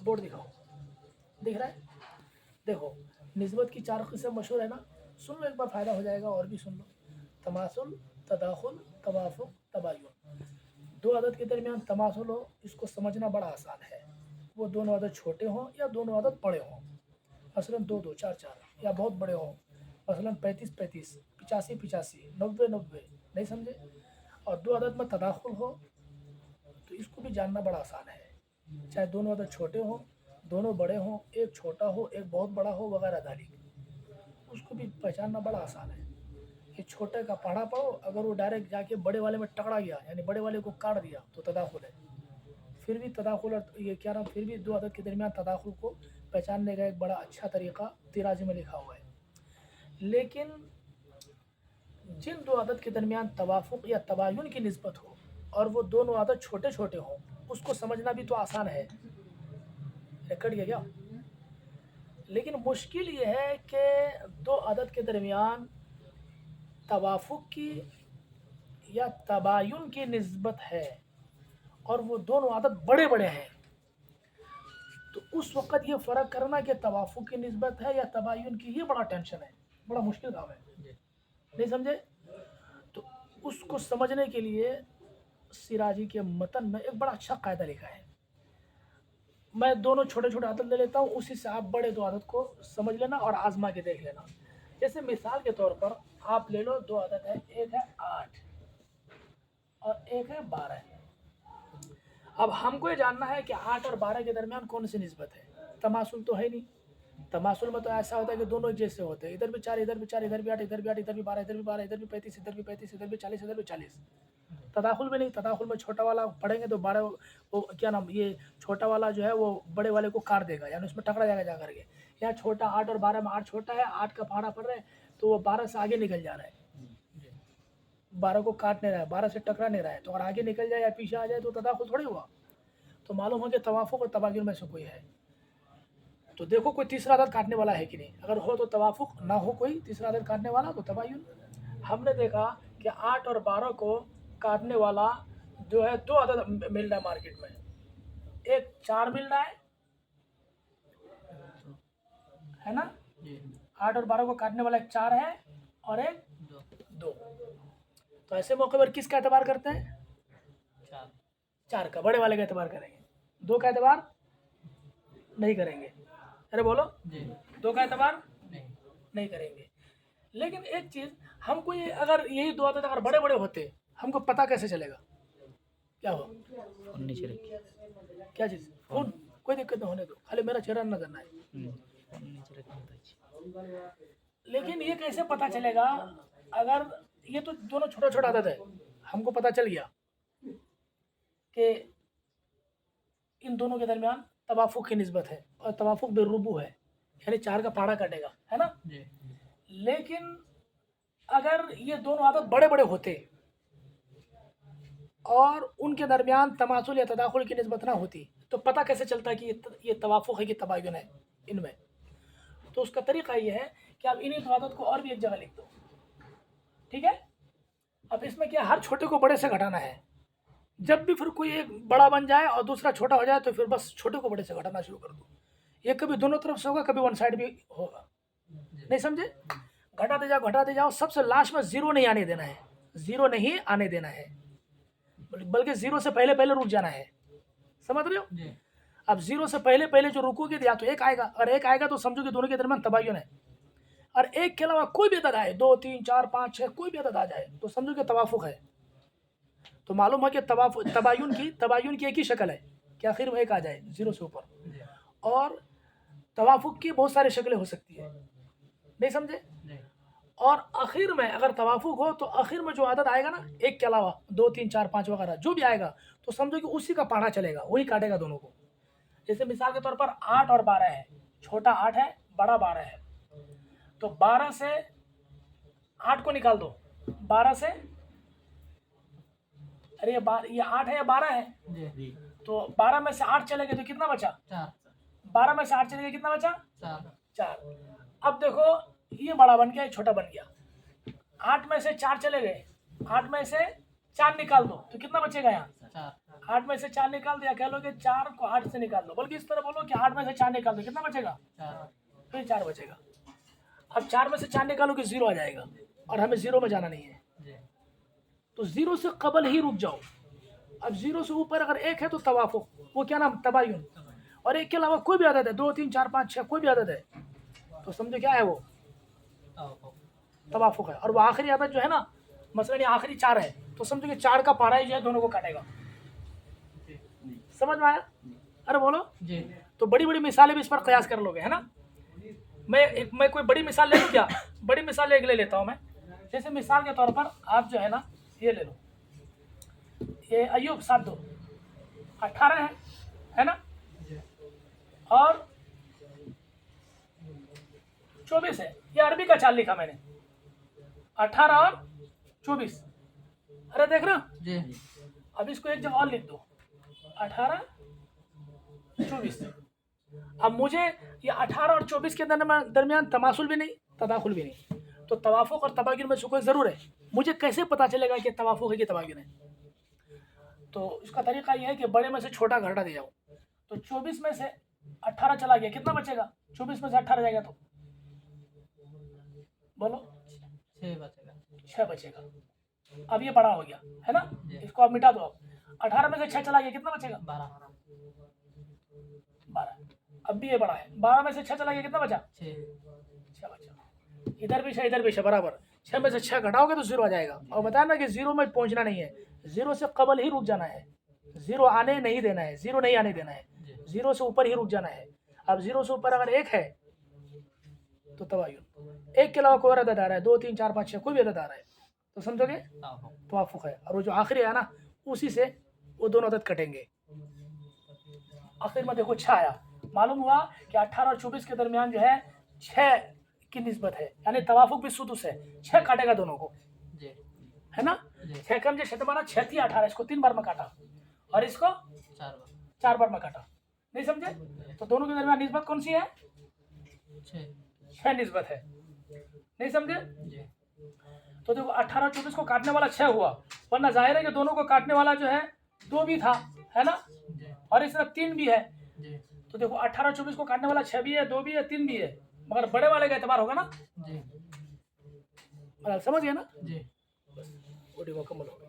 Board दिखाओ, दिख रहा है? देखो निस्बत की 4 किस्म मशहूर है ना, सुन लो एक बार, फ़ायदा हो जाएगा, और भी सुन लो। तमासुल, तदाखुल, तवाफुक, तबायुन। दो अदद के दरमियान तमासुल हो, इसको समझना बड़ा आसान है। वो दोनों अदद छोटे हों या दोनों अदद बड़े हों, मसलन 2 2 4 4, या बहुत बड़े हों, मसलन 35 35, 85 85, 90 90, नहीं समझे? और दो अदद में तदाखुल हो तो इसको भी जानना बड़ा आसान है। चाहे दोनों अदद छोटे हों, दोनों बड़े हों, एक छोटा हो एक बहुत बड़ा हो वगैरह दालिक, उसको भी पहचानना बड़ा आसान है। कि छोटे का पढ़ा पढ़ो, अगर वो डायरेक्ट जाके बड़े वाले में टकरा गया, यानी बड़े वाले को काट दिया, तो तदाखुल है। फिर भी तदाखुल, और ये क्या नाम, फिर भी दो अदद के दरमियान तदाखुल को पहचानने का एक बड़ा अच्छा तरीका तिराजी में लिखा हुआ है। लेकिन जिन दो अदद के दरमियान तवाफुक या तबायुन की निस्बत हो और वो दोनों अदद छोटे छोटे हों, उसको समझना भी तो आसान है। कट गया क्या? लेकिन मुश्किल ये है कि दो अदद के दरमियान तवाफुक की या तबायुन की निस्बत है और वो दोनों अदद बड़े बड़े हैं, तो उस वक़्त ये फ़र्क करना कि तवाफुक की निस्बत है या तबायुन की, ये बड़ा टेंशन है, बड़ा मुश्किल काम है। नहीं समझे? तो उसको समझने के लिए सिराजी के मतन में एक बड़ा अच्छा कायदा लिखा है। मैं दोनों छोटे छोटे आदत ले लेता हूँ, उसी से आप बड़े दो आदत को समझ लेना और आजमा के देख लेना। जैसे मिसाल के तौर पर आप ले लो, दो आदत है, एक है 8 और एक है 12। अब हमको ये जानना है कि 8 और 12 के दरमियान कौन सी निस्बत है। तमासुल तो है नहीं, तमासुल में तो ऐसा होता है कि दोनों एक जैसे होते हैं, इधर भी 4 इधर भी 4, इधर भी 8 इधर भी 8, इधर भी 12 इधर भी 12, इधर भी 35 इधर भी 35, इधर भी 40 इधर भी 40। तदाखुल में नहीं, तदाखुल में छोटा वाला पढ़ेंगे तो 12 वो क्या नाम, ये छोटा वाला जो है वो बड़े वाले को काट देगा, यानी उसमें टकरा जाएगा जा करके। यहाँ छोटा 8 और 12 में 8 छोटा है, 8 का पहाड़ा पड़ रहा है तो वो 12 से आगे निकल जा रहा है, 12 को काट नहीं रहा है, 12 से टकरा नहीं रहा है, तो अगर आगे निकल जाए या पीछे आ जाए तो तदाखुल थोड़ी हुआ। तो मालूम हो कि तवाफुक और तबायुन में से कोई है। तो देखो कोई तीसरा अदद काटने वाला है कि नहीं, अगर हो तो तवाफुक, ना हो कोई तीसरा अदद काटने वाला तो तबायुन। हमने देखा कि 8 और 12 को काटने वाला जो है दो अदद मिल रहा है मार्केट में, एक 4 मिल रहा है ना? 8 और 12 को काटने वाला एक 4 है और एक 2। तो ऐसे मौके पर किसका एतबार करते हैं? 4 का, बड़े वाले का एतबार करेंगे, 2 का एतबार नहीं करेंगे। अरे बोलो, 2 का एतबार नहीं करेंगे। लेकिन एक चीज़, हमको ये, अगर यही दो आदत अगर बड़े बड़े होते, हमको पता कैसे चलेगा? क्या हो? फोन नीचे रखिए। क्या चीज़? फोन? कोई दिक्कत नहीं, होने दो, खाली मेरा चेहरा न करना है। फोन नीचे रखिए। लेकिन ये कैसे पता चलेगा? अगर ये तो दोनों छोटा छोटा आदत है, हमको पता चल गया कि इन दोनों के दरमियान तवाफुक की निस्बत है और तवाफुक बेरुबू है, यानी 4 का पहाड़ा कटेगा, है ना? लेकिन अगर ये दोनों आदत बड़े बड़े होते और उनके दरमियान तमासुल या तदाखुल की निस्बत ना होती, तो पता कैसे चलता कि ये तवाफुक है कि तबायुन है इनमें? तो उसका तरीका ये है कि आप इन्हीं दो आदत को और भी एक जगह लिख दो, ठीक है? अब इसमें क्या, हर छोटे को बड़े से घटाना है। जब भी फिर कोई एक बड़ा बन जाए और दूसरा छोटा हो जाए तो फिर बस छोटे को बड़े से घटाना शुरू कर दो। ये कभी दोनों तरफ से होगा, कभी वन साइड भी होगा। नहीं समझे? घटाते जाओ, सबसे लास्ट में जीरो नहीं आने देना है, जीरो नहीं आने देना है, बल्कि जीरो से पहले पहले रुक जाना है। समझ रहे हो? अब जीरो से पहले पहले जो रुकोगे या तो एक आएगा, और एक आएगा तो समझो कि दोनों के दरमियान तबायुन है। और एक के अलावा कोई भी अदद आए, 2 3 4 5 6 कोई भी अदद आ जाए तो समझो कि तवाफुक है। तो मालूम है कि तबायुन की एक ही शक्ल है कि आखिर में एक आ जाए जीरो से ऊपर, और तवाफुक की बहुत सारी शक्लें हो सकती है। नहीं समझे? और आखिर में अगर तवाफुक हो तो आखिर में जो आदत आएगा ना, एक के अलावा 2 3 4 5 वगैरह जो भी आएगा, तो समझो कि उसी का पहाड़ा चलेगा, वही काटेगा दोनों को। जैसे मिसाल के तौर पर 8 और 12 है, छोटा 8 है, बड़ा 12 है, तो 12 से 8 को निकाल दो, 12 से, अरे ये 8 है या 12 है? तो 12 में से 8 चले गए तो कितना बचा? 4। 12 में से 8 चले गए, कितना बचा? 4। अब देखो, ये बड़ा बन गया, ये छोटा बन गया। 8 में से 4 चले गए, 8 में से 4 निकाल दो तो कितना बचेगा यहाँ? 8 में से 4 निकाल दिया, कह लो कि 4 को 8 से निकाल दो, बल्कि इस तरह बोलो कि 8 में से 4 निकाल दो, कितना बचेगा? 4 फिर 4 बचेगा। अब 4 में से 4 निकालो कि 0 आ जाएगा, और हमें 0 में जाना नहीं है, जी तो 0 से कबल ही रुक जाओ। अब 0 से ऊपर अगर 1 है तो तवाफुक, वो क्या नाम? तबायुन। और 1 के अलावा कोई भी आदत है, 2 3 4 5 6 कोई भी आदत है, तो समझो क्या है वो? तवाफुक है। और वो आखिरी आदत जो है ना, मसलन ये आखिरी 4 है, तो समझो कि 4 का पारा ही जो है दोनों को काटेगा। समझ में आया? अरे बोलो जी। तो बड़ी बड़ी मिसालें भी इस पर कयास कर लोगे, है ना। मैं कोई बड़ी मिसाल ले लूँ क्या? बड़ी मिसाल एक ले लेता हूँ मैं। जैसे मिसाल के तौर पर आप जो है ना, ये ले लो, ये अय्यूब 7 2 18 है ना, और 24 है। ये अरबी का चाल लिखा मैंने, 18 और 24। अरे देख रहा, जी अब इसको एक जगह और लिख दो, 18 24। अब मुझे ये 18 और 24 के दरमियान तमासुल भी नहीं, तदाखुल भी नहीं, तो तवाफुक और तबायुन में से कोई ज़रूर है। मुझे कैसे पता चलेगा कि तवाफुक है कि तबायुन है? तो इसका तरीका ये है कि बड़े में से छोटा घटा दे जाओ। तो 24 में से 18 चला गया, कितना बचेगा? 24 में से 18 जाएगा तो बोलो 6 बचेगा। 6 बचेगा। अब ये बड़ा हो गया है ना, इसको आप मिटा दो। अब 18 में से 6 चला गया, कितना बचेगा? 12। अब भी ये बड़ा है, 12 में से 6 चला गया, कितना बचा? 6 बचा। इधर भी 6 इधर भी 6 बराबर। 6 में से 6 घटाओगे तो 0 आ जाएगा। और बताया ना कि 0 में पहुंचना नहीं है, 0 से कबल ही रुक जाना है, 0 आने नहीं देना है, 0 नहीं आने देना है, 0 से ऊपर ही रुक जाना है। अब 0 से ऊपर अगर 1 है तो तबायुन, 1 के अलावा कोई और अदद आ रहा है, 2 3 4 5 6 कोई भी अदद आ रहा है, तो समझोगे तवाफुक है। और वो जो आखिरी है ना, उसी से वो दोनों अदद कटेंगे। आखिर में देखो 6 आया, मालूम हुआ कि 18 और 24 के दरमियान जो है 6 की निस्बत है, यानी तवाफुक भी सुदुस है, 6 काटेगा दोनों को, है ना। 6 कम जो 6 तुम्हारा 6 थी 18, इसको 3 बार में काटा और इसको 4 बार में काटा, नहीं समझे? तो दोनों के दरमियान निस्बत कौन सी है? 6 निस्बत है, नहीं समझे? तो देखो 18 और 24 को काटने वाला 6 हुआ, वरना जाहिर है कि दोनों को काटने वाला जो है 2 भी था, है ना, और इस तरफ 3 भी है। तो देखो 18 और 24 को काटने वाला 6 भी है, 2 भी है, 3 भी है, मगर बड़े वाले का एतबार होगा ना। समझ गया ना? बस, वो मुकम्मल हो गया।